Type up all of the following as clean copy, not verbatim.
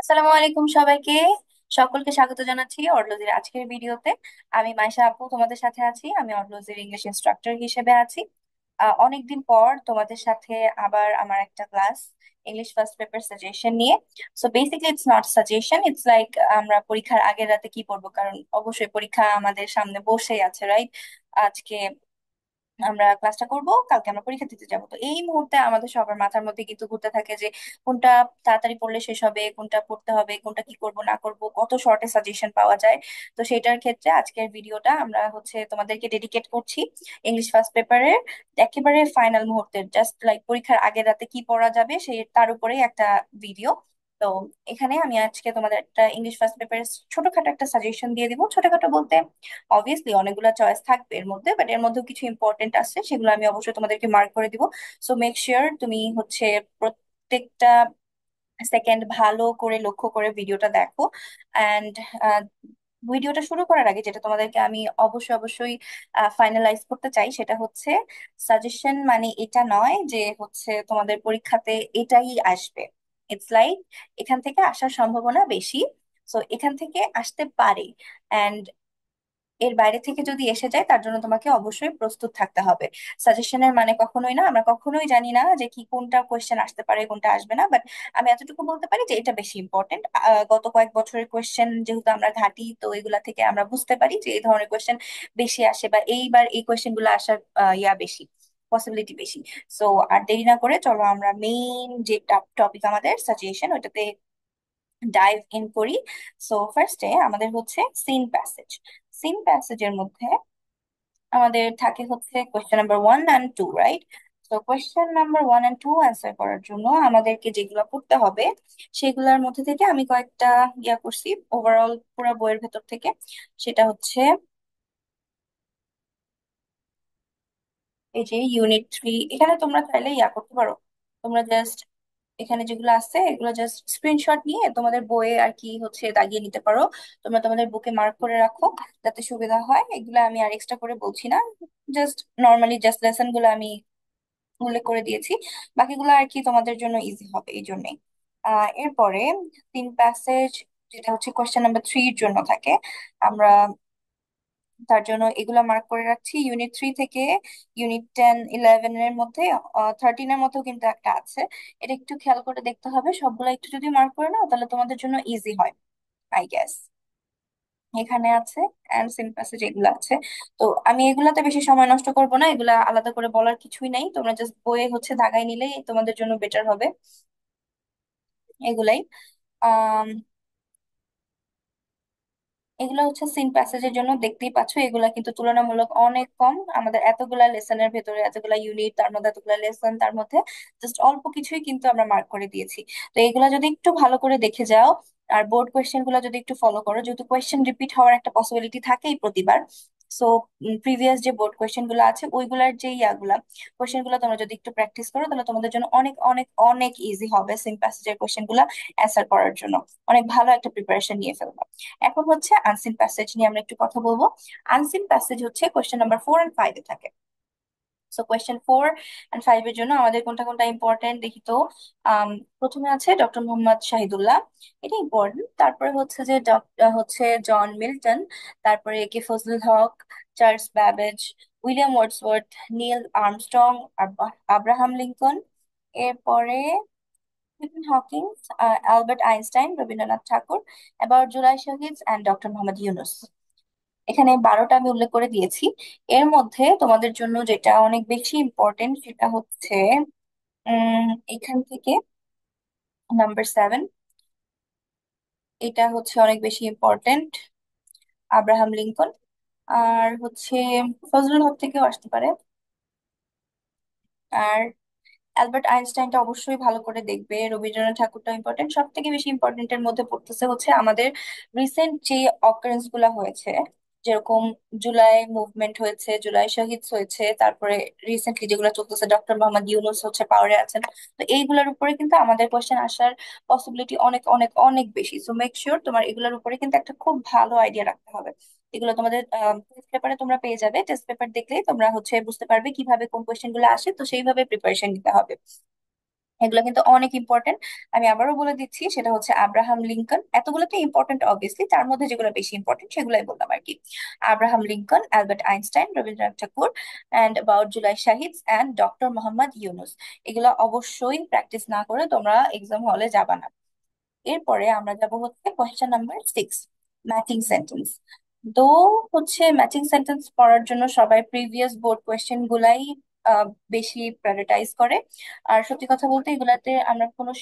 আসসালামু আলাইকুম সবাইকে। সকলকে স্বাগত জানাচ্ছি অর্লজির আজকের ভিডিওতে। আমি মাইশা আপু তোমাদের সাথে আছি। আমি অর্লজির ইংলিশ ইনস্ট্রাক্টর হিসেবে আছি। অনেকদিন পর তোমাদের সাথে আবার আমার একটা class, English first paper suggestion নিয়ে। So basically it's not suggestion, it's like আমরা পরীক্ষার আগের রাতে কি পড়বো, কারণ অবশ্যই পরীক্ষা আমাদের সামনে বসেই আছে, রাইট? আজকে আমরা ক্লাসটা করব, কালকে আমরা পরীক্ষা দিতে যাবো। তো এই মুহূর্তে আমাদের সবার মাথার মধ্যে কিন্তু ঘুরতে থাকে যে কোনটা তাড়াতাড়ি পড়লে শেষ হবে, কোনটা পড়তে হবে, কোনটা কি করব না করব, কত শর্টে সাজেশন পাওয়া যায়। তো সেটার ক্ষেত্রে আজকের ভিডিওটা আমরা তোমাদেরকে ডেডিকেট করছি ইংলিশ ফার্স্ট পেপারের একেবারে ফাইনাল মুহূর্তের, জাস্ট লাইক পরীক্ষার আগের রাতে কি পড়া যাবে সেই তার উপরেই একটা ভিডিও। তো এখানে আমি আজকে তোমাদের একটা ইংলিশ ফার্স্ট পেপারের ছোটখাটো একটা সাজেশন দিয়ে দিব। ছোটখাটো বলতে অবভিয়াসলি অনেকগুলো চয়েস থাকবে এর মধ্যে, বাট এর মধ্যেও কিছু ইম্পর্টেন্ট আছে, সেগুলো আমি অবশ্যই তোমাদেরকে মার্ক করে দিব। সো মেক শিওর তুমি প্রত্যেকটা সেকেন্ড ভালো করে লক্ষ্য করে ভিডিওটা দেখো। অ্যান্ড ভিডিওটা শুরু করার আগে যেটা তোমাদেরকে আমি অবশ্যই ফাইনালাইজ করতে চাই সেটা হচ্ছে, সাজেশন মানে এটা নয় যে তোমাদের পরীক্ষাতে এটাই আসবে। ইটস লাইক এখান থেকে আসার সম্ভাবনা বেশি, সো এখান থেকে আসতে পারে। অ্যান্ড এর বাইরে থেকে যদি এসে যায় তার জন্য তোমাকে অবশ্যই প্রস্তুত থাকতে হবে। সাজেশনের মানে কখনোই না, আমরা কখনোই জানি না যে কি কোনটা কোয়েশ্চেন আসতে পারে কোনটা আসবে না, বাট আমি এতটুকু বলতে পারি যে এটা বেশি ইম্পর্টেন্ট। গত কয়েক বছরের কোয়েশ্চেন যেহেতু আমরা ঘাটি, তো এগুলা থেকে আমরা বুঝতে পারি যে এই ধরনের কোয়েশ্চেন বেশি আসে, বা এইবার এই কোয়েশ্চেন গুলো আসার বেশি, পসিবিলিটি বেশি। সো আর দেরি না করে চলো আমরা মেইন যে টপিক আমাদের সাজেশন ওইটাতে ডাইভ ইন করি। সো ফার্স্টে আমাদের সিন প্যাসেজ। সিন প্যাসেজের মধ্যে আমাদের থাকে কোয়েশ্চেন নাম্বার 1 and 2, রাইট? তো কোয়েশ্চেন নাম্বার 1 and 2 অ্যান্সার করার জন্য আমাদেরকে যেগুলো করতে হবে সেগুলোর মধ্যে থেকে আমি কয়েকটা করছি ওভারঅল পুরো বইয়ের ভেতর থেকে। সেটা হচ্ছে এই যে ইউনিট 3, এখানে তোমরা চাইলে করতে পারো। তোমরা জাস্ট এখানে যেগুলো আছে এগুলো জাস্ট স্ক্রিনশট নিয়ে তোমাদের বইয়ে দাগিয়ে নিতে পারো। তোমরা তোমাদের বুকে মার্ক করে রাখো যাতে সুবিধা হয়। এগুলো আমি আর এক্সট্রা করে বলছি না, জাস্ট নর্মালি জাস্ট লেসন গুলো আমি উল্লেখ করে দিয়েছি। বাকিগুলো তোমাদের জন্য ইজি হবে এই জন্যই। এরপরে তিন প্যাসেজ, যেটা হচ্ছে কোয়েশ্চেন নাম্বার 3 এর জন্য থাকে, আমরা তার জন্য এগুলা মার্ক করে রাখছি ইউনিট 3 থেকে। ইউনিট 10 11 এর মধ্যে 13 এর মধ্যেও কিন্তু একটা আছে, এটা একটু খেয়াল করে দেখতে হবে। সবগুলা একটু যদি মার্ক করে নাও তাহলে তোমাদের জন্য ইজি হয়, আই গেস। এখানে আছে অ্যান্ড সিন প্যাসেজ এগুলো আছে। তো আমি এগুলাতে বেশি সময় নষ্ট করব না, এগুলা আলাদা করে বলার কিছুই নাই, তোমরা জাস্ট বইয়ে দাগাই নিলেই তোমাদের জন্য বেটার হবে। এগুলাই এগুলো সিন প্যাসেজের জন্য, দেখতেই পাচ্ছ এগুলা কিন্তু তুলনামূলক অনেক কম। আমাদের এতগুলা লেসনের ভেতরে এতগুলা ইউনিট, তার মধ্যে এতগুলা লেসন, তার মধ্যে জাস্ট অল্প কিছুই কিন্তু আমরা মার্ক করে দিয়েছি। তো এগুলা যদি একটু ভালো করে দেখে যাও আর বোর্ড কোয়েশ্চেন গুলো যদি একটু ফলো করো, যেহেতু কোয়েশ্চেন রিপিট হওয়ার একটা পসিবিলিটি থাকেই প্রতিবার। সো প্রিভিয়াস যে বোর্ড কোয়েশ্চেন গুলো আছে ওইগুলার যে কোয়েশ্চেন গুলো তোমরা যদি একটু প্র্যাকটিস করো তাহলে তোমাদের জন্য অনেক অনেক অনেক ইজি হবে সিন প্যাসেজের কোয়েশ্চেন গুলা অ্যান্সার করার জন্য। অনেক ভালো একটা প্রিপারেশন নিয়ে ফেলবো। এখন আনসিন প্যাসেজ নিয়ে আমরা একটু কথা বলবো। Unseen passage question number 4 and 5 এ থাকে। সো কোয়েশ্চেন 4 and 5 এর জন্য আমাদের কোনটা কোনটা ইম্পর্টেন্ট দেখি তো। প্রথমে আছে ডক্টর মোহাম্মদ শাহিদুল্লাহ, এটা ইম্পর্টেন্ট। তারপরে জন মিল্টন, তারপরে K Fazlul Huq, Charles Babbage, William Wordsworth, Neil Armstrong, আর আব্রাহাম লিঙ্কন। এরপরে Stephen Hawking, Albert Einstein, Rabindranath Tagore, এবার জুলাই শহীদ অ্যান্ড ডক্টর মোহাম্মদ ইউনুস। এখানে 12টা আমি উল্লেখ করে দিয়েছি। এর মধ্যে তোমাদের জন্য যেটা অনেক বেশি ইম্পর্টেন্ট সেটা উম এখান থেকে নাম্বার 7, এটা অনেক বেশি ইম্পর্টেন্ট, আব্রাহাম লিঙ্কন। আর ফজলুল হক থেকেও আসতে পারে। আর অ্যালবার্ট আইনস্টাইনটা অবশ্যই ভালো করে দেখবে। রবীন্দ্রনাথ ঠাকুরটা ইম্পর্টেন্ট। সব থেকে বেশি ইম্পর্টেন্টের মধ্যে পড়তেছে আমাদের রিসেন্ট যে অকারেন্স গুলা হয়েছে, যেরকম জুলাই মুভমেন্ট হয়েছে, জুলাই শহীদ হয়েছে, তারপরে রিসেন্টলি যেগুলো চলতেছে, ডক্টর মোহাম্মদ ইউনূস পাওয়ারে আছেন। তো এইগুলোর উপরে কিন্তু আমাদের কোশ্চেন আসার পসিবিলিটি অনেক অনেক অনেক বেশি। সো মেক শিওর তোমার এগুলোর উপরে কিন্তু একটা খুব ভালো আইডিয়া রাখতে হবে। এগুলো তোমাদের টেস্ট পেপারে তোমরা পেয়ে যাবে। টেস্ট পেপার দেখলেই তোমরা বুঝতে পারবে কিভাবে কোন কোয়েশ্চেন গুলো আসে, তো সেইভাবে প্রিপারেশন নিতে হবে। এগুলো কিন্তু অনেক ইম্পর্টেন্ট। আমি আবারও বলে দিচ্ছি, সেটা হচ্ছে আব্রাহাম লিঙ্কন। এতগুলো তো ইম্পর্টেন্ট অবভিয়াসলি, তার মধ্যে যেগুলো বেশি ইম্পর্টেন্ট সেগুলাই বললাম আর কি। Abraham Lincoln, Albert Einstein, Rabindranath Thakur, and about July shahid, and doctor Mohammad Yunus. এগুলো অবশ্যই প্র্যাকটিস না করে তোমরা এক্সাম হলে যাবা না। এরপরে আমরা যাব হচ্ছে কোয়েশ্চেন নাম্বার 6, ম্যাচিং সেন্টেন্স। তো হচ্ছে ম্যাচিং সেন্টেন্স পড়ার জন্য সবাই প্রিভিয়াস বোর্ড কোয়েশ্চেন গুলাই আহ, বেশি প্রায়োরিটাইজ করে। আর সত্যি কথা বলতে এগুলাতে আমরা কোনো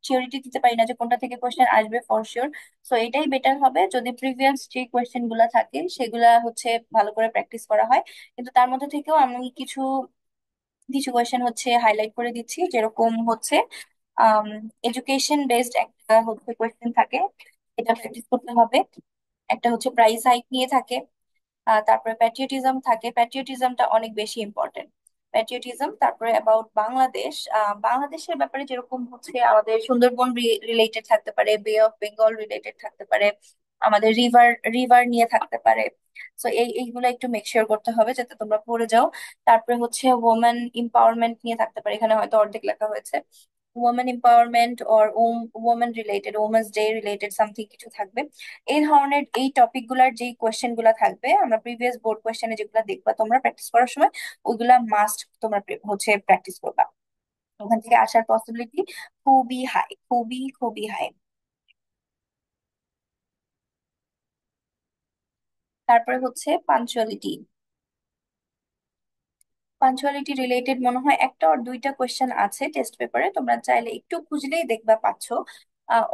সিওরিটি দিতে পারি না যে কোনটা থেকে কোয়েশ্চেন আসবে ফর শিওর। সো এটাই বেটার হবে যদি প্রিভিয়াস যে কোয়েশ্চেন গুলা থাকে সেগুলা হচ্ছে ভালো করে প্র্যাকটিস করা হয়। কিন্তু তার মধ্যে থেকেও আমি কিছু কিছু কোয়েশ্চেন হচ্ছে হাইলাইট করে দিচ্ছি, যেরকম হচ্ছে এডুকেশন বেসড একটা হচ্ছে কোয়েশ্চেন থাকে, এটা প্র্যাকটিস করতে হবে। একটা হচ্ছে প্রাইস হাইক নিয়ে থাকে। তারপরে প্যাট্রিয়টিজম থাকে, প্যাট্রিয়টিজমটা অনেক বেশি ইম্পর্টেন্ট। প্যাট্রিয়টিজম, তারপরে অ্যাবাউট বাংলাদেশ। বাংলাদেশের ব্যাপারে যেরকম হচ্ছে আমাদের সুন্দরবন রিলেটেড থাকতে পারে, বে অফ বেঙ্গল রিলেটেড থাকতে পারে, আমাদের রিভার রিভার নিয়ে থাকতে পারে। তো এইগুলো একটু মেক শিওর করতে হবে যাতে তোমরা পড়ে যাও। তারপরে হচ্ছে ওমেন এম্পাওয়ারমেন্ট নিয়ে থাকতে পারে, এখানে হয়তো অর্ধেক লেখা হয়েছে। Women empowerment or women related, women's day related something কিছু থাকবে। এই ধরনের এই টপিক গুলার যে কোয়েশ্চেন গুলা থাকবে, আমরা প্রিভিয়াস বোর্ড কোয়েশ্চেনে যেগুলো দেখবা তোমরা প্র্যাকটিস করার সময়, ওইগুলা মাস্ট তোমরা হচ্ছে প্র্যাকটিস করবা। ওখান থেকে আসার পসিবিলিটি খুবই হাই, খুবই খুবই হাই। তারপরে হচ্ছে পাঞ্চুয়ালিটি। পাঞ্চুয়ালিটি রিলেটেড মনে হয় একটা আর দুইটা কোয়েশ্চেন আছে টেস্ট পেপারে, তোমরা চাইলে একটু খুঁজলেই দেখবা পাচ্ছো।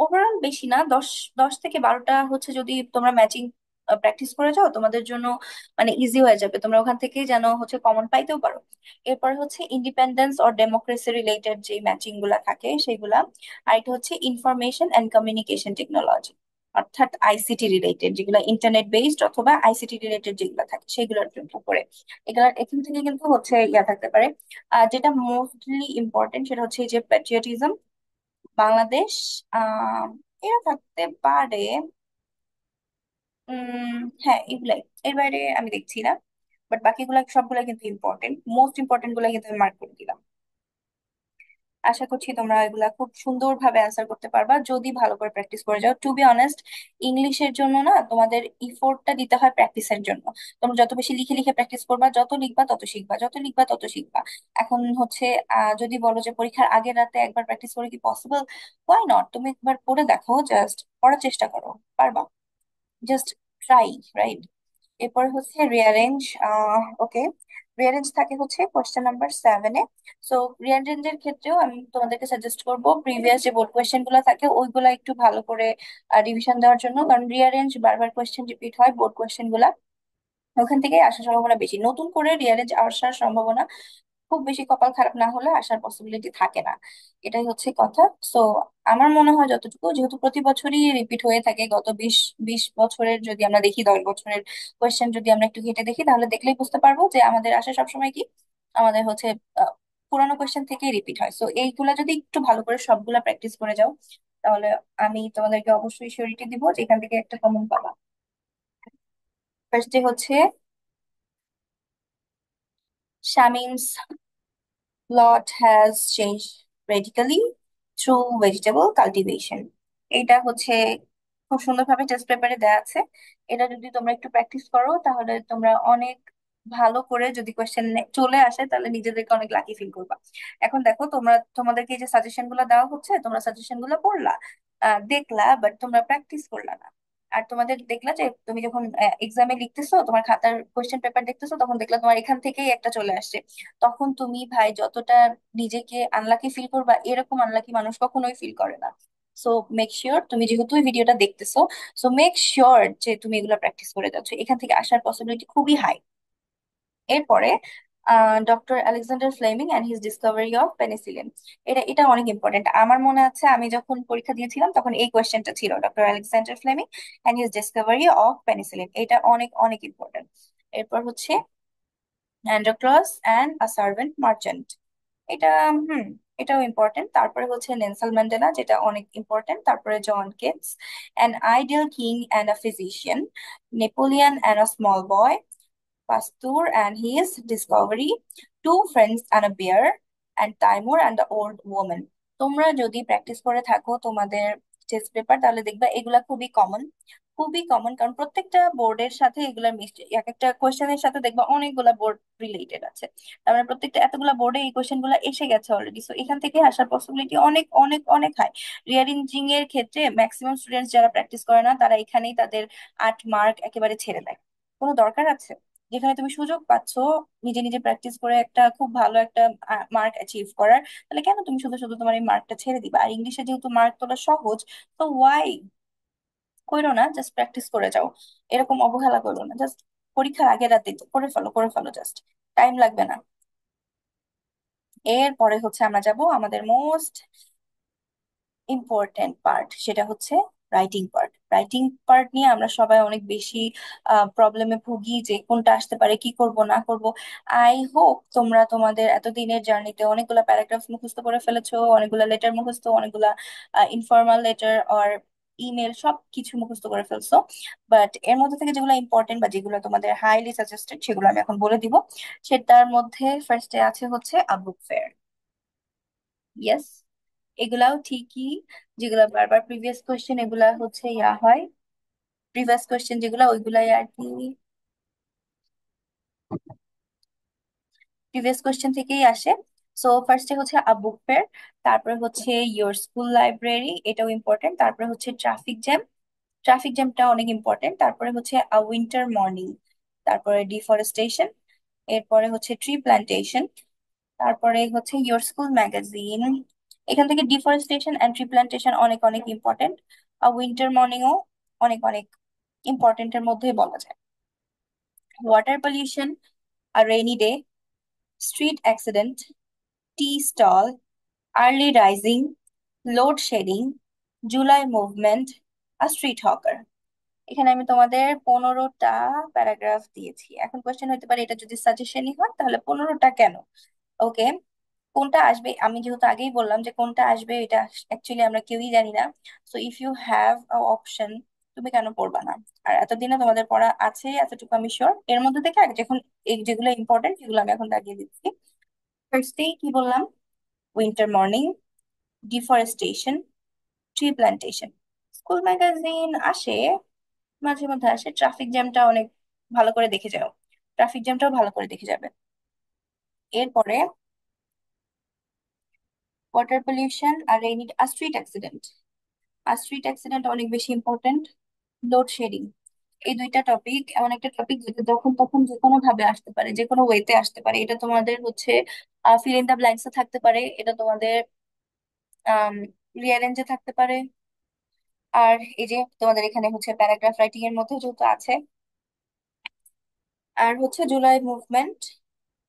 ওভারঅল বেশি না, 10 থেকে 12টা হচ্ছে যদি তোমরা ম্যাচিং প্র্যাকটিস করে যাও তোমাদের জন্য মানে ইজি হয়ে যাবে, তোমরা ওখান থেকেই যেন হচ্ছে কমন পাইতেও পারো। এরপর হচ্ছে ইন্ডিপেন্ডেন্স অর ডেমোক্রেসি রিলেটেড যে ম্যাচিং গুলা থাকে সেগুলা। আর এটা হচ্ছে ইনফরমেশন অ্যান্ড কমিউনিকেশন টেকনোলজি, অর্থাৎ আইসিটি রিলেটেড যেগুলো ইন্টারনেট বেসড অথবা আইসিটি রিলেটেড যেগুলো থাকে সেগুলোর জন্য করে। এগুলা এখান থেকে কিন্তু হচ্ছে ইয়া থাকতে পারে। যেটা মোস্টলি ইম্পর্টেন্ট সেটা হচ্ছে এই যে প্যাট্রিয়টিজম, বাংলাদেশ, আহ এরা থাকতে পারে। হ্যাঁ এগুলাই, এর বাইরে আমি দেখছি না। বাট বাকিগুলা সবগুলা কিন্তু ইম্পর্টেন্ট, মোস্ট ইম্পর্টেন্ট গুলা কিন্তু আমি মার্ক করে দিলাম। আশা করছি তোমরা এগুলা খুব সুন্দরভাবে অ্যান্সার করতে পারবা যদি ভালো করে প্র্যাকটিস করে যাও। টু বি অনেস্ট, ইংলিশের জন্য না তোমাদের ইফোর্টটা দিতে হয় প্র্যাকটিসের জন্য। তোমরা যত বেশি লিখে লিখে প্র্যাকটিস করবা, যত লিখবা তত শিখবা, যত লিখবা তত শিখবা। এখন হচ্ছে যদি বলো যে পরীক্ষার আগের রাতে একবার প্র্যাকটিস করে কি পসিবল, ওয়াই নট, তুমি একবার পড়ে দেখো, জাস্ট পড়ার চেষ্টা করো, পারবা। Just try, right? এরপর হচ্ছে রিয়ারেঞ্জ। ওকে, রিয়ারেঞ্জ থাকে হচ্ছে কোয়েশ্চেন নাম্বার 7-এ। সো রিয়ারেঞ্জের ক্ষেত্রেও আমি তোমাদেরকে সাজেস্ট করব প্রিভিয়াস যে বোর্ড কোয়েশ্চেন গুলো থাকে ওইগুলা একটু ভালো করে রিভিশন দেওয়ার জন্য, কারণ রিয়ারেঞ্জ বারবার কোয়েশ্চেন রিপিট হয় বোর্ড কোয়েশ্চেন গুলা, ওখান থেকে আসার সম্ভাবনা বেশি। নতুন করে রিয়ারেঞ্জ আসার সম্ভাবনা খুব বেশি, কপাল খারাপ না হলে আসার পসিবিলিটি থাকে না। এটাই হচ্ছে কথা। সো আমার মনে হয় যতটুকু, যেহেতু প্রতি বছরই রিপিট হয়ে থাকে, গত 20 20 বছরের যদি আমরা দেখি, 10 বছরের কোয়েশ্চেন যদি আমরা একটু ঘেটে দেখি তাহলে দেখলেই বুঝতে পারবো যে আমাদের আসা সবসময় কি, আমাদের হচ্ছে আহ, পুরানো কোয়েশ্চেন থেকেই রিপিট হয়। সো এইগুলা যদি একটু ভালো করে সবগুলা প্র্যাকটিস করে যাও তাহলে আমি তোমাদেরকে অবশ্যই সিওরিটি দিব যে এখান থেকে একটা কমন পাবা। ফার্স্টে হচ্ছে Shamims plot has changed radically through vegetable cultivation। এটা হচ্ছে খুব সুন্দরভাবে টেস্ট পেপারে দেওয়া আছে। এটা যদি তোমরা একটু প্র্যাকটিস করো তাহলে তোমরা অনেক ভালো করে, যদি কোয়েশ্চেন চলে আসে তাহলে নিজেদেরকে অনেক লাকি ফিল করবা। এখন দেখো, তোমাদেরকে এই যে সাজেশন গুলো দেওয়া হচ্ছে, তোমরা সাজেশন গুলো পড়লা, দেখলা, বাট তোমরা প্র্যাকটিস করলা না। আর তোমাদের দেখলা যে তুমি যখন এক্সামে লিখতেছো, তোমার খাতার কোয়েশ্চেন পেপার দেখতেছো, তখন দেখলা তোমার এখান থেকেই একটা চলে আসছে। তখন তুমি ভাই যতটা নিজেকে আনলাকি ফিল করবা, এরকম আনলাকি মানুষ কখনোই ফিল করে না। সো মেক শিওর, তুমি যেহেতু এই ভিডিওটা দেখতেছো, সো মেক শিওর যে তুমি এগুলো প্র্যাকটিস করে যাচ্ছ, এখান থেকে আসার পসিবিলিটি খুবই হাই। এরপরে doctor Alexander Fleming and his discovery of penicillin. এটা অনেক ইম্পর্টেন্ট। আমার মনে আছে আমি যখন পরীক্ষা দিয়েছিলাম তখন এই কোয়েশ্চেনটা ছিল, doctor Alexander Fleming and his discovery of penicillin. এটা অনেক অনেক ইম্পর্টেন্ট। এরপর হচ্ছে Androcles and a servant merchant. এটা হুম এটাও ইম্পর্টেন্ট। তারপরে হচ্ছে নেলসন ম্যান্ডেলা, যেটা অনেক ইম্পর্টেন্ট। তারপরে John Keats, an ideal king and a physician, Napoleon and a small boy, Pasteur and his discovery, two friends and a bear, and Timur and the old women. তোমরা যদি practice করে থাকো তোমাদের test paper, তাহলে দেখবা এগুলা খুবই common, খুবই কমন। কারণ প্রত্যেকটা বোর্ডের সাথে এগুলা মিশছে, এক একটা কোয়েশ্চেনের সাথে দেখবা অনেকগুলা বোর্ড রিলেটেড আছে। তার মানে প্রত্যেকটা এতগুলা বোর্ডে এই কোয়েশ্চেন গুলা এসে গেছে অলরেডি, সো এখান থেকে আসার পসিবিলিটি অনেক অনেক অনেক হাই। রিয়ারেঞ্জিং এর ক্ষেত্রে ম্যাক্সিমাম স্টুডেন্টস যারা প্র্যাকটিস করে না তারা এখানেই তাদের 8 মার্ক একেবারে ছেড়ে দেয়। কোনো দরকার আছে? যেখানে তুমি সুযোগ পাচ্ছ নিজে নিজে প্র্যাকটিস করে একটা খুব ভালো একটা মার্ক অ্যাচিভ করার, তাহলে কেন তুমি শুধু শুধু তোমার এই মার্কটা ছেড়ে দিবা? আর ইংলিশে যেহেতু মার্ক তোলা সহজ, তো ওয়াই করো না, জাস্ট প্র্যাকটিস করে যাও। এরকম অবহেলা করো না, জাস্ট পরীক্ষার আগের রাতে করে ফেলো, করে ফেলো, জাস্ট টাইম লাগবে না। এরপরে হচ্ছে আমরা যাব আমাদের মোস্ট ইম্পর্টেন্ট পার্ট, সেটা হচ্ছে রাইটিং পার্ট। রাইটিং পার্ট নিয়ে আমরা সবাই অনেক বেশি প্রবলেমে ভুগি যে কোনটা আসতে পারে, কি করব না করব। আই হোপ তোমরা তোমাদের এতদিনের জার্নিতে অনেকগুলা প্যারাগ্রাফ মুখস্থ করে ফেলেছো, অনেকগুলা লেটার মুখস্থ, অনেকগুলা ইনফর্মাল লেটার আর ইমেল সব কিছু মুখস্থ করে ফেলছো। বাট এর মধ্যে থেকে যেগুলো ইম্পর্টেন্ট বা যেগুলো তোমাদের হাইলি সাজেস্টেড সেগুলো আমি এখন বলে দিব। সেটার মধ্যে ফার্স্টে আছে হচ্ছে আ বুক ফেয়ার। ইয়েস, এগুলাও ঠিকই, যেগুলা বারবার প্রিভিয়াস কোয়েশ্চেন, এগুলা হচ্ছে ইয়া হয়, প্রিভিয়াস কোয়েশ্চেন যেগুলা ওইগুলাই আর কি প্রিভিয়াস কোয়েশ্চেন থেকেই আসে। সো ফার্স্টে হচ্ছে আ বুক ফেয়ার, তারপরে হচ্ছে ইয়োর স্কুল লাইব্রেরি, এটাও ইম্পর্টেন্ট। তারপরে হচ্ছে ট্রাফিক জ্যাম, ট্রাফিক জ্যামটা অনেক ইম্পর্টেন্ট। তারপরে হচ্ছে আ উইন্টার মর্নিং, তারপরে ডিফরেস্টেশন, এরপরে হচ্ছে ট্রি প্ল্যান্টেশন, তারপরে হচ্ছে ইয়োর স্কুল ম্যাগাজিন। এখান থেকে ডিফরেস্টেশন এন্ড ট্রি প্ল্যান্টেশন অনেক অনেক ইম্পর্টেন্ট। আর উইন্টার মর্নিংও অনেক অনেক ইম্পর্টেন্টের মধ্যেই বলা যায়। ওয়াটার পলিউশন, আর rainy day, street accident, tea stall, early rising, load shedding, July movement, আর স্ট্রিট হকার। এখানে আমি তোমাদের 15টা প্যারাগ্রাফ দিয়েছি। এখন কোয়েশ্চেন হতে পারে এটা যদি সাজেশনই হয় তাহলে 15টা কেন? ওকে, কোনটা আসবে আমি যেহেতু আগেই বললাম যে কোনটা আসবে এটা অ্যাকচুয়ালি আমরা কেউই জানি না। So if you have a option, তুমি কেন পড়বা না? আর এতদিনে তোমাদের পড়া আছে এতটুকু আমি শিওর। এর মধ্যে থেকে আগে যখন এই যেগুলো ইম্পর্টেন্ট সেগুলো আমি এখন দাগিয়ে দিচ্ছি। ফার্স্টেই কি বললাম? Winter morning, deforestation, tree plantation. School magazine আসে, মাঝে মধ্যে আসে। ট্রাফিক জ্যামটা অনেক ভালো করে দেখে যাও, ট্রাফিক জ্যামটাও ভালো করে দেখে যাবে। এরপরে ওয়াটার পলিউশন আর রেইনি আর স্ট্রিট অ্যাক্সিডেন্ট। আর স্ট্রিট অ্যাক্সিডেন্ট অনেক বেশি ইম্পর্টেন্ট। লোডশেডিং, এই দুইটা টপিক এমন একটা টপিক যেটা যখন তখন যে কোনো ভাবে আসতে পারে, যে কোনো ওয়েতে আসতে পারে। এটা তোমাদের হচ্ছে ফিল ইন দা ব্ল্যাঙ্কসে থাকতে পারে, এটা তোমাদের রিয়ারেঞ্জে থাকতে পারে। আর এই যে তোমাদের এখানে হচ্ছে প্যারাগ্রাফ রাইটিং এর মধ্যে যেহেতু আছে। আর হচ্ছে জুলাই মুভমেন্ট,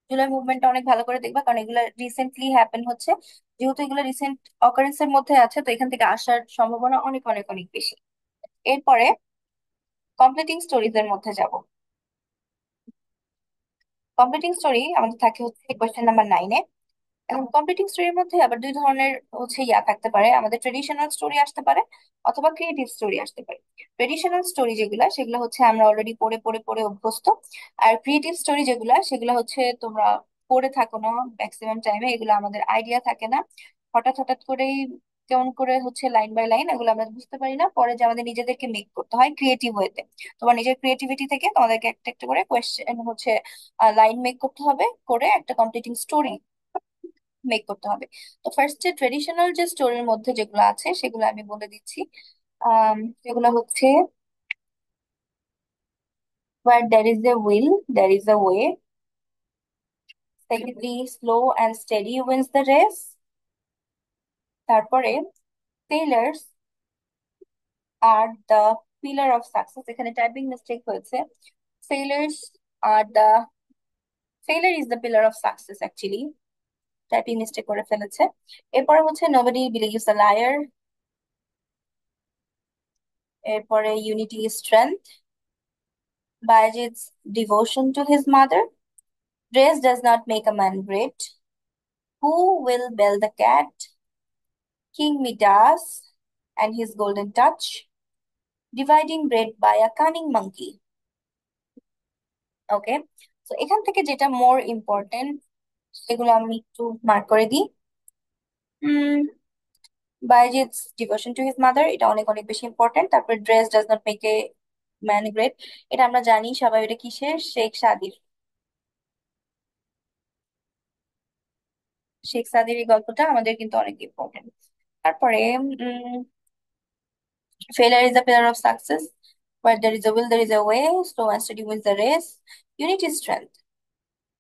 জুলাই মুভমেন্টটা অনেক ভালো করে দেখবা, কারণ এগুলো রিসেন্টলি হ্যাপেন হচ্ছে। যেহেতু এগুলো রিসেন্ট অকারেন্সের মধ্যে আছে, তো এখান থেকে আসার সম্ভাবনা অনেক অনেক অনেক বেশি। এরপরে কমপ্লিটিং স্টোরিজ এর মধ্যে যাব। কমপ্লিটিং স্টোরি আমাদের থাকে হচ্ছে কোয়েশ্চেন নাম্বার 9-এ। এখন কমপ্লিটিং স্টোরির মধ্যে আবার দুই ধরনের হচ্ছে ইয়া থাকতে পারে, আমাদের ট্রেডিশনাল স্টোরি আসতে পারে অথবা ক্রিয়েটিভ স্টোরি আসতে পারে। ট্রেডিশনাল স্টোরি যেগুলা সেগুলো হচ্ছে আমরা অলরেডি পড়ে পড়ে পড়ে অভ্যস্ত। আর ক্রিয়েটিভ স্টোরি যেগুলা সেগুলো হচ্ছে তোমরা পড়ে থাকো না ম্যাক্সিমাম টাইমে, এগুলো আমাদের আইডিয়া থাকে না। হঠাৎ হঠাৎ করেই কেমন করে হচ্ছে লাইন বাই লাইন এগুলো আমরা বুঝতে পারি না, পরে যে আমাদের নিজেদেরকে মেক করতে হয় ক্রিয়েটিভ ওয়েতে। তোমার নিজের ক্রিয়েটিভিটি থেকে তোমাদেরকে একটা একটা করে কোয়েশ্চেন হচ্ছে লাইন মেক করতে হবে, করে একটা কমপ্লিটিং স্টোরি মেক করতে হবে। তো ফার্স্টে ট্রেডিশনাল যে স্টোরির মধ্যে যেগুলো আছে সেগুলো আমি বলে দিচ্ছি। সেগুলো হচ্ছে where there is a will there is a way, secondly slow and steady wins the race, তারপরে failures are the pillar of success, এখানে টাইপিং মিস্টেক হয়েছে। failures are the failure is the pillar of success actually, typing mistake করে ফেলেছে। এরপরে হচ্ছে nobody believes a liar, এরপরে unity is strength, Bayezid's devotion to his mother, dress does not make a man great, who will bell the cat, King Midas and his golden touch, dividing bread by a cunning monkey. ওকে, তো এখান থেকে যেটা more important এগুলো আমি একটু mark করে দিই। বাইজিৎস devotion to his mother, এটা অনেক অনেক বেশি ইম্পর্টেন্ট। তারপর dress does not make a man great, এটা আমরা জানি সবাই। এটা কিসের? শেখ সাদির। শেখ সাদির এই গল্পটা আমাদের কিন্তু অনেক ইম্পর্টেন্ট। তারপরে failure is the pillar of success, where there is a will there is a way, slow and steady wins the race, unity is strength।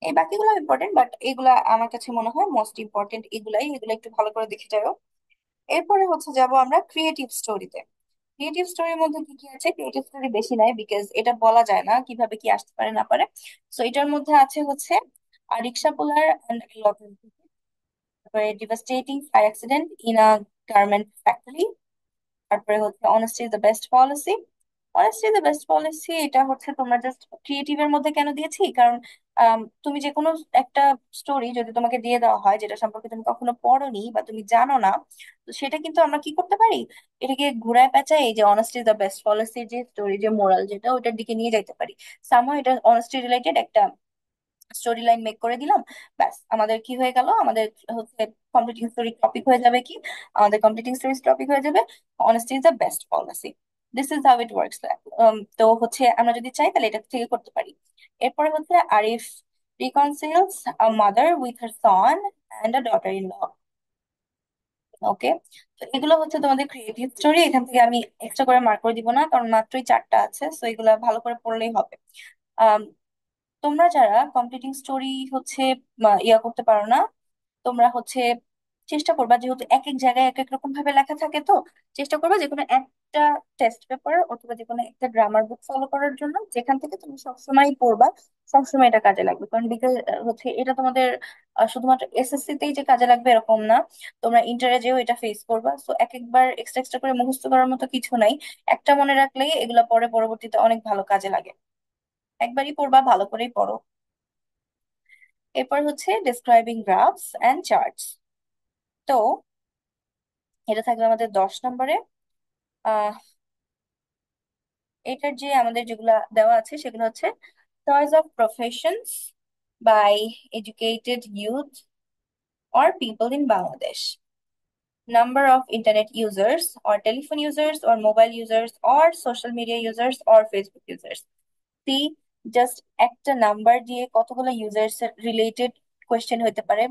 এই বাকিগুলো ইম্পর্টেন্ট, বাট এগুলা আমার কাছে মনে হয় মোস্ট ইম্পর্টেন্ট। এগুলো একটু ভালো করে দেখে যাও। এরপরে হচ্ছে যাব আমরা ক্রিয়েটিভ স্টোরিতে। ক্রিয়েটিভ স্টোরির মধ্যে কি কি আছে? ক্রিয়েটিভ স্টোরি বেশি নাই, বিকজ এটা বলা যায় না কিভাবে কি আসতে পারে না পারে। সো এটার মধ্যে আছে হচ্ছে রিক্সা পুলার অ্যান্ড তারপরে devastating fire accident in a garment factory. তারপরে হচ্ছে honesty is the best policy. Honesty is the best policy, এটা হচ্ছে তোমরা জাস্ট ক্রিয়েটিভের মধ্যে কেন দিয়েছি, কারণ তুমি যে কোনো একটা স্টোরি যদি তোমাকে দিয়ে দেওয়া হয় যেটা সম্পর্কে তুমি কখনো পড়োনি বা তুমি জানো না, তো সেটা কিন্তু আমরা কি করতে পারি, এটাকে ঘুরায় পেঁচায় এই যে অনেস্টি ইজ দ্য বেস্ট পলিসির যে স্টোরি, যে মোরাল যেটা, ওইটার দিকে নিয়ে যাইতে পারি। সামহাও এটা অনেস্টি রিলেটেড একটা স্টোরি লাইন মেক করে দিলাম। ব্যাস, আমাদের কি হয়ে গেল? আমাদের হচ্ছে কমপ্লিটিং স্টোরি টপিক হয়ে যাবে কি, আমাদের কমপ্লিটিং স্টোরি টপিক হয়ে যাবে honesty is the best policy. This is how it works. তো হচ্ছে আমরা যদি চাই তাহলে এটা থেকে করতে পারি। এরপরে হচ্ছে Arif reconciles a mother with her son and a daughter-in-law। ওকে, তো এগুলো হচ্ছে তোমাদের ক্রিয়েটিভ স্টোরি। এখান থেকে আমি এক্সট্রা করে মার্ক করে দিব না, কারণ মাত্রই 4টা আছে, তো এগুলো ভালো করে পড়লেই হবে। তোমরা যারা কমপ্লিটিং স্টোরি হচ্ছে ইয়া করতে পারো না, তোমরা হচ্ছে চেষ্টা করবা, যেহেতু এক এক জায়গায় এক এক রকম ভাবে লেখা থাকে, তো চেষ্টা করবা যে কোনো একটা টেস্ট পেপার অথবা যে কোনো একটা গ্রামার বুক ফলো করার জন্য, যেখান থেকে তুমি সবসময় পড়বা, সবসময় এটা কাজে লাগবে। কারণ বিকজ হচ্ছে এটা তোমাদের শুধুমাত্র এসএসসি তেই যে কাজে লাগবে এরকম না, তোমরা ইন্টারে যেও এটা ফেস করবা। সো এক একবার এক্সট্রা এক্সট্রা করে মুখস্থ করার মতো কিছু নাই, একটা মনে রাখলেই এগুলা পরে পরবর্তীতে অনেক ভালো কাজে লাগে। একবারই পড়বা, ভালো করেই পড়ো। এরপর হচ্ছে ডিসক্রাইবিং গ্রাফস অ্যান্ড চার্টস। তো এটা থাকবে আমাদের 10 নম্বরে। আহ এটার যে আমাদের যেগুলা দেওয়া আছে সেগুলো হচ্ছে choice of professions by educated youth or people in Bangladesh, number of internet users or telephone users or mobile users or social media users or Facebook users। See, just একটা নাম্বার দিয়ে কতগুলো ইউজার্স রিলেটেড কোয়েশ্চেন হতে পারে।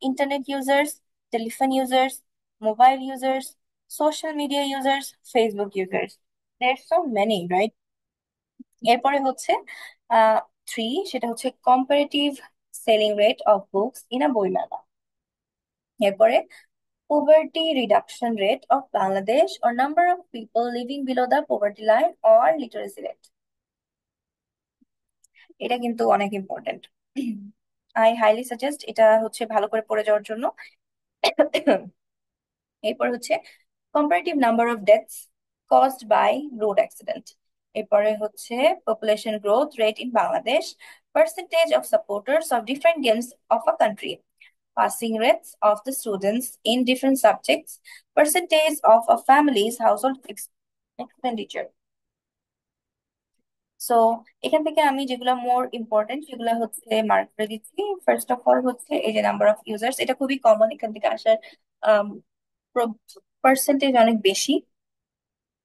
Internet users, telephone users, mobile users, social media users, Facebook users. There so many, right? এরপরে হচ্ছে আহ 3, সেটা হচ্ছে comparative selling rate of books in a boimela. এরপরে poverty reduction rate of Bangladesh or number of people living below the poverty line or literacy rate। এটা কিন্তু অনেক important. I highly suggest এটা হচ্ছে ভালো করে পড়ে যাওয়ার জন্য। এরপর হচ্ছে comparative number of deaths caused by road accident। এরপরে হচ্ছে population growth rate in Bangladesh, percentage of supporters of different games of a country, passing rates of the students in different subjects, percentage of a family's household expenditure। So এখান থেকে আমি যেগুলো more important সেগুলো হচ্ছে mark করে দিচ্ছি। First of all হচ্ছে এই যে নাম্বার অফ ইউজার্স, এটা খুবই কমন, এখান থেকে আসার পার্সেন্টেজ অনেক বেশি।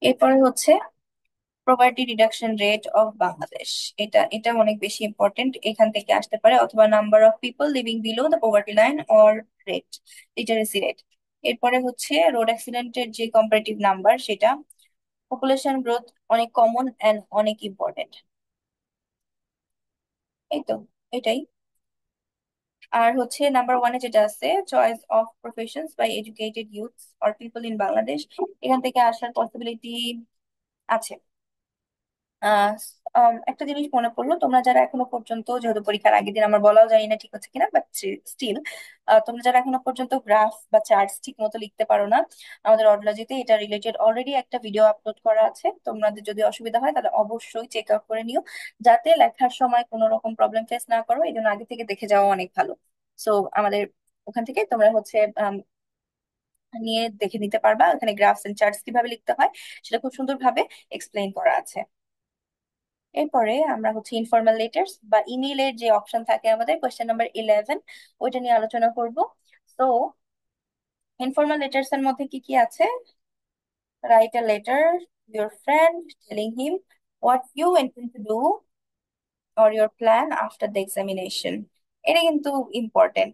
এরপরে হচ্ছে poverty reduction rate of Bangladesh, এটা অনেক বেশি ইম্পর্টেন্ট, এখান থেকে আসতে পারে, অথবা number of people living below the poverty line or rate, literacy rate. এরপরে হচ্ছে রোড অ্যাক্সিডেন্টের যে কম্পারেটিভ নাম্বার সেটা। পপুলেশন গ্রোথ অনেক কমন অ্যান্ড অনেক ইম্পর্টেন্ট। এই তো, এটাই। আর হচ্ছে নাম্বার ওয়ানে যেটা আছে choice of professions by educated youth or people in Bangladesh, এখান থেকে আসার পসিবিলিটি আছে। আহ একটা জিনিস মনে পড়লো, তোমরা যারা এখনো পর্যন্ত, যেহেতু পরীক্ষার আগের দিন আমার বলাও জানি না ঠিক হচ্ছে কিনা, বাট স্টিল তোমরা যারা এখনো পর্যন্ত গ্রাফ বা চার্টস ঠিক মতো লিখতে পারো না, আমাদের অডলজিতে এটা রিলেটেড অলরেডি একটা ভিডিও আপলোড করা আছে, তোমাদের যদি অসুবিধা হয় তাহলে অবশ্যই চেক আউট করে নিও, যাতে লেখার সময় কোনো রকম প্রবলেম ফেস না করো। এই জন্য আগে থেকে দেখে যাওয়া অনেক ভালো। সো আমাদের ওখান থেকে তোমরা হচ্ছে নিয়ে দেখে নিতে পারবা, ওখানে গ্রাফস এন্ড চার্টস কিভাবে লিখতে হয় সেটা খুব সুন্দরভাবে এক্সপ্লেইন করা আছে। এরপরে আমরা হচ্ছে ইনফর্মাল লেটার্স বা ইমেইলের যে অপশন থাকে আমাদের, কোয়েশ্চেন নাম্বার 11, ওইটা নিয়ে আলোচনা করব। তো ইনফর্মাল লেটার্স এর মধ্যে কি কি আছে? Write a letter to your friend telling him what you intend to do or your plan after the examination. এটা কিন্তু ইম্পর্টেন্ট,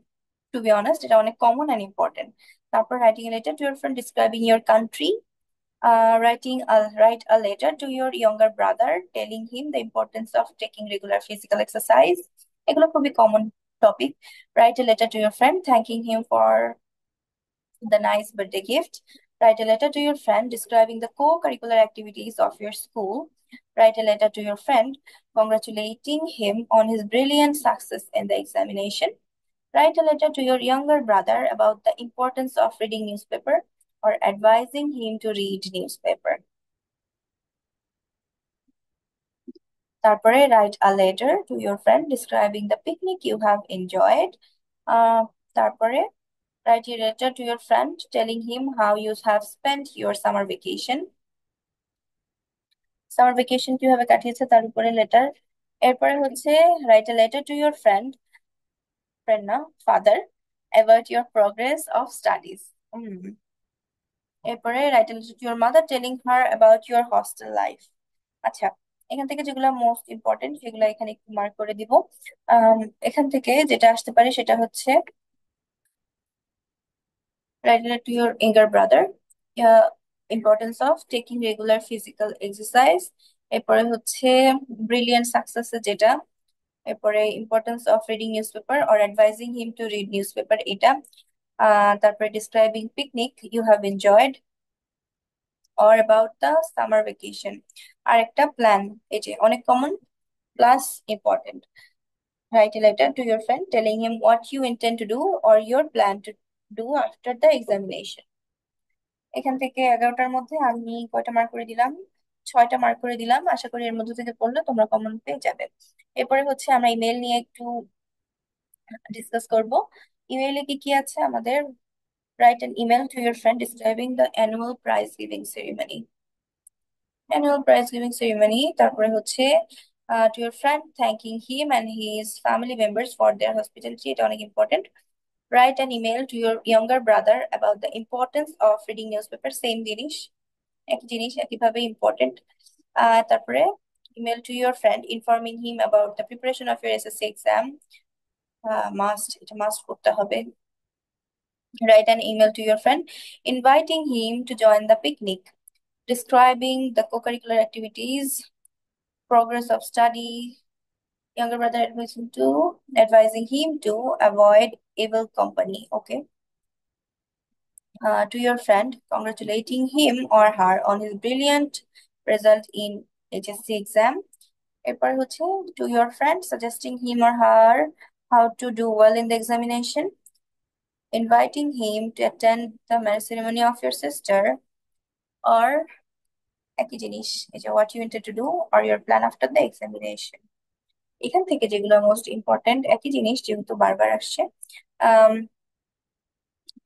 টু বি অনেস্ট এটা অনেক কমন অ্যান্ড ইম্পর্টেন্ট। তারপর writing A letter to your friend describing your country, write a letter to your younger brother telling him the importance of taking regular physical exercise. এগুলো খুবই common topic. Write a letter to your friend thanking him for the nice birthday gift. Write a letter to your friend describing the co-curricular activities of your school. Write a letter to your friend congratulating him on his brilliant success in the examination. Write a letter to your younger brother about the importance of reading newspaper or advising him to read newspaper. তারপরে write a letter to your friend describing the picnic you have enjoyed. আহ তারপরে write a letter to your friend telling him how you have spent your summer vacation. Summer vacation কিভাবে কাটিয়েছে তার উপরে letter. এরপরে হচ্ছে write a letter to your friend, friend না, father, about your progress of studies. এরপরে write a letter to your mother telling her about your hostel life. আচ্ছা, এখান থেকে যেগুলো মোস্ট ইম্পর্টেন্ট সেগুলো এখানে একটু মার্ক করে দিব। আম, এখান থেকে যেটা আসতে পারে সেটা হচ্ছে write a letter to your younger brother, importance of taking regular physical exercise। এরপরে হচ্ছে ব্রিলিয়ান্ট সাকসেস যেটা, এরপরে importance of reading newspaper or advising him to read newspaper এটা। তারপরে describing picnic you have enjoyed or about the summer vacation. আর একটা plan, এই যে অনেক common plus important. Write a letter to your friend telling him what you intend to do or your plan to do after the examination. এখান থেকে 11টার মধ্যে আমি কয়টা মার্ক করে দিলাম? 6টা মার্ক করে দিলাম। আশা করি এর মধ্যে থেকে পড়লে তোমরা কমন পেয়ে যাবে। এরপরে হচ্ছে আমরা ইমেল নিয়ে একটু ডিসকাস করব। ইমেইলে কি কি আছে আমাদের? Write an email to your friend describing the annual prize giving ceremony. Annual prize giving ceremony. তারপরে হচ্ছে two your friend thanking him and his family members for their hospitality, এটা অনেক important. Write an email to your younger brother about the importance of reading news paper, same জিনিস, একই জিনিস একইভাবে important. তারপরে email to your friend informing him about the preparation of your SSC exam, must, এটা must করতে হবে। Write an email to your friend inviting him to join the picnic, describing the co-curricular activities, progress of study, younger brother advising him to avoid evil company. Okay. To your friend, congratulating him or her on his brilliant result in HSC exam. এরপর হচ্ছে to your friend, suggesting him or her how to do well in the examination, inviting him to attend the marriage ceremony of your sister, or একই জিনিস, এই যে what you intend to do or your plan after the examination. এখান থেকে যেগুলো most important, একই জিনিস যেহেতু বারবার আসছে, আম,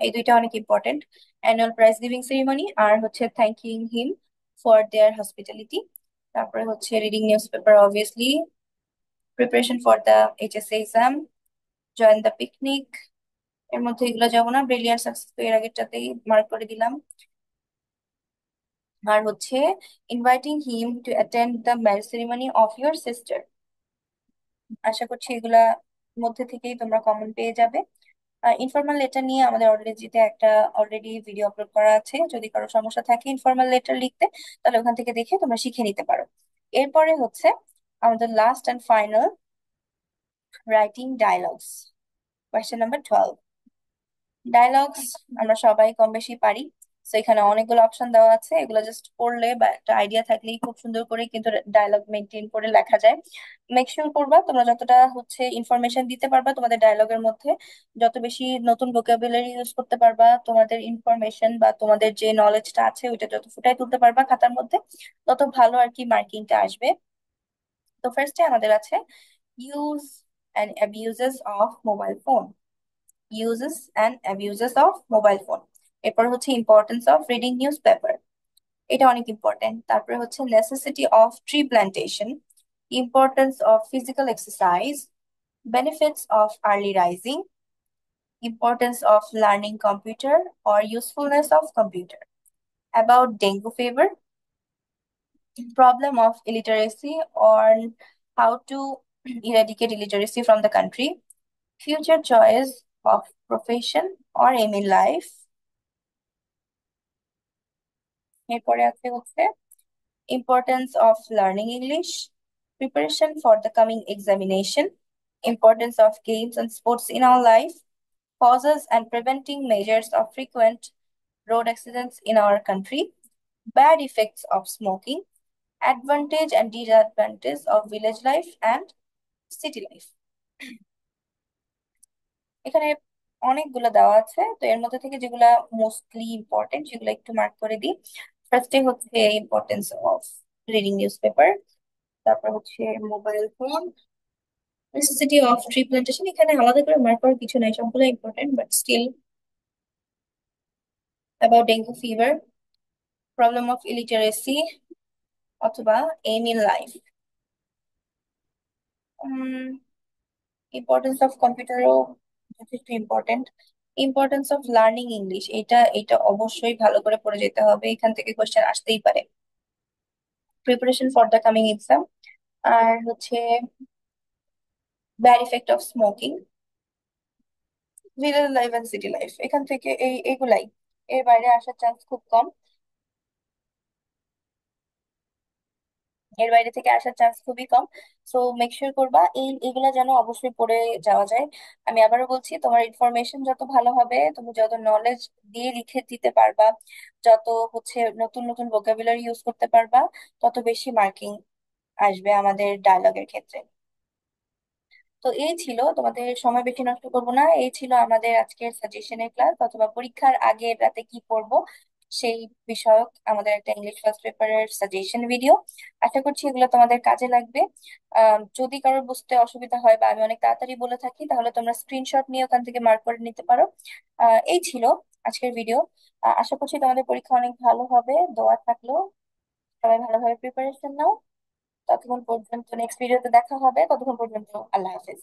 এই দুইটা অনেক important. Annual prize giving ceremony আর হচ্ছে thanking him for their hospitality. তারপরে হচ্ছে reading news paper obviously, preparation for the HSC exam, join the picnic. এর মধ্যে এগুলো যাবো না, ব্রিলিয়ান্ট সাকসেস এর আগেরটাতেই মার্ক করে দিলাম। আর হচ্ছে inviting him to attend the marriage ceremony of your sister. আশা করছি এগুলা মধ্যে থেকেই তোমরা কমন পেয়ে যাবে। ইনফর্মাল লেটার নিয়ে আমাদের অলরেডিতে একটা ভিডিও আপলোড করা আছে, যদি কারো সমস্যা থাকে ইনফর্মাল লেটার লিখতে তাহলে ওখান থেকে দেখে তোমরা শিখে নিতে পারো। এরপরে হচ্ছে আমাদের last and final, writing dialogues, question number 12। Dialogues আমরা সবাই কম বেশি পারি। তো এখানে অনেকগুলো অপশন দেওয়া আছে, এগুলো জাস্ট পড়লে বা একটা আইডিয়া থাকলেই খুব সুন্দর করে কিন্তু ডায়লগ মেনটেন করে লেখা যায়। মেক শিওর করবা তোমরা যতটা হচ্ছে ইনফরমেশন দিতে পারবা তোমাদের ডায়লগের মধ্যে, যত বেশি নতুন ভোকাবুলারি ইউজ করতে পারবা, তোমাদের ইনফরমেশন বা তোমাদের যে নলেজটা আছে ওইটা যত ফুটাই তুলতে পারবা খাতার মধ্যে, তত ভালো আর কি মার্কিংটা আসবে। তো ফার্স্টে আমাদের আছে use and abuses of mobile phone, uses and abuses of mobile phone। এরপর হচ্ছে importance of reading news paper, এটা অনেক ইম্পর্টেন্ট। তারপরে হচ্ছে necessity of tree plantation, Importance of physical exercise, benefits of early rising, importance of learning computer or usefulness of computer. About dengue fever, problem of illiteracy or how to eradicate illiteracy from the country, future choice of profession or aim in life. এরপরে আছে হচ্ছে importance of learning English, preparation for the coming examination, importance of games and sports in our life, causes and preventing measures of frequent road accidents in our country, bad effects of smoking, advantage and disadvantage of village life and city life. এখানে অনেকগুলো দেওয়া আছে, তো এর মধ্যে থেকে যেগুলা mostly important সেগুলো একটু মার্ক করে দিই। ফার্স্টে হচ্ছে importance of reading news paper, তারপর হচ্ছে mobile phone, necessity of tree plantation. এখানে আলাদা করে মার্ক করার কিছু নাই, সবগুলো important but still. About dengue fever, problem of illiteracy অথবা aim in life, importance of কম্পিউটারও যথেষ্ট important. Importance of learning English, এটা এটা অবশ্যই ভালো করে পড়ে যেতে হবে, এখান থেকে কোশ্চেন আসতেই পারে। Preparation for the coming exam, আর হচ্ছে bad effect of smoking, village life and city life. এখান থেকে এগুলাই, এর বাইরে আসার চান্স খুব কম, এর বাইরে থেকে আসার চান্স খুবই কম। সো মেক শিওর করবা এগুলা যেন অবশ্যই পড়ে যাওয়া যায়। আমি আবারও বলছি, তোমার ইনফরমেশন যত ভালো হবে, তুমি যত নলেজ দিয়ে লিখে দিতে পারবা, যত হচ্ছে নতুন নতুন ভোকাবুলারি ইউজ করতে পারবা, তত বেশি মার্কিং আসবে আমাদের ডায়লগের ক্ষেত্রে। তো এই ছিল, তোমাদের সময় বেশি নষ্ট করব না, এই ছিল আমাদের আজকের সাজেশনের ক্লাস, অথবা পরীক্ষার আগে রাতে কি পড়বো সেই বিষয়ক আমাদের একটা ইংলিশ ফার্স্ট পেপারের সাজেশন ভিডিও। আশা করছি এগুলো তোমাদের কাজে লাগবে। যদি কারোর বুঝতে অসুবিধা হয় বা আমি অনেক তাড়াতাড়ি বলে থাকি, তাহলে তোমরা স্ক্রিনশট নিয়ে ওখান থেকে মার্ক করে নিতে পারো। এই ছিল আজকের ভিডিও। আশা করছি তোমাদের পরীক্ষা অনেক ভালো হবে, দোয়া থাকলো। সবাই ভালোভাবে প্রিপারেশন নাও। ততক্ষণ পর্যন্ত নেক্সট ভিডিওতে দেখা হবে, ততক্ষণ পর্যন্ত আল্লাহ হাফেজ।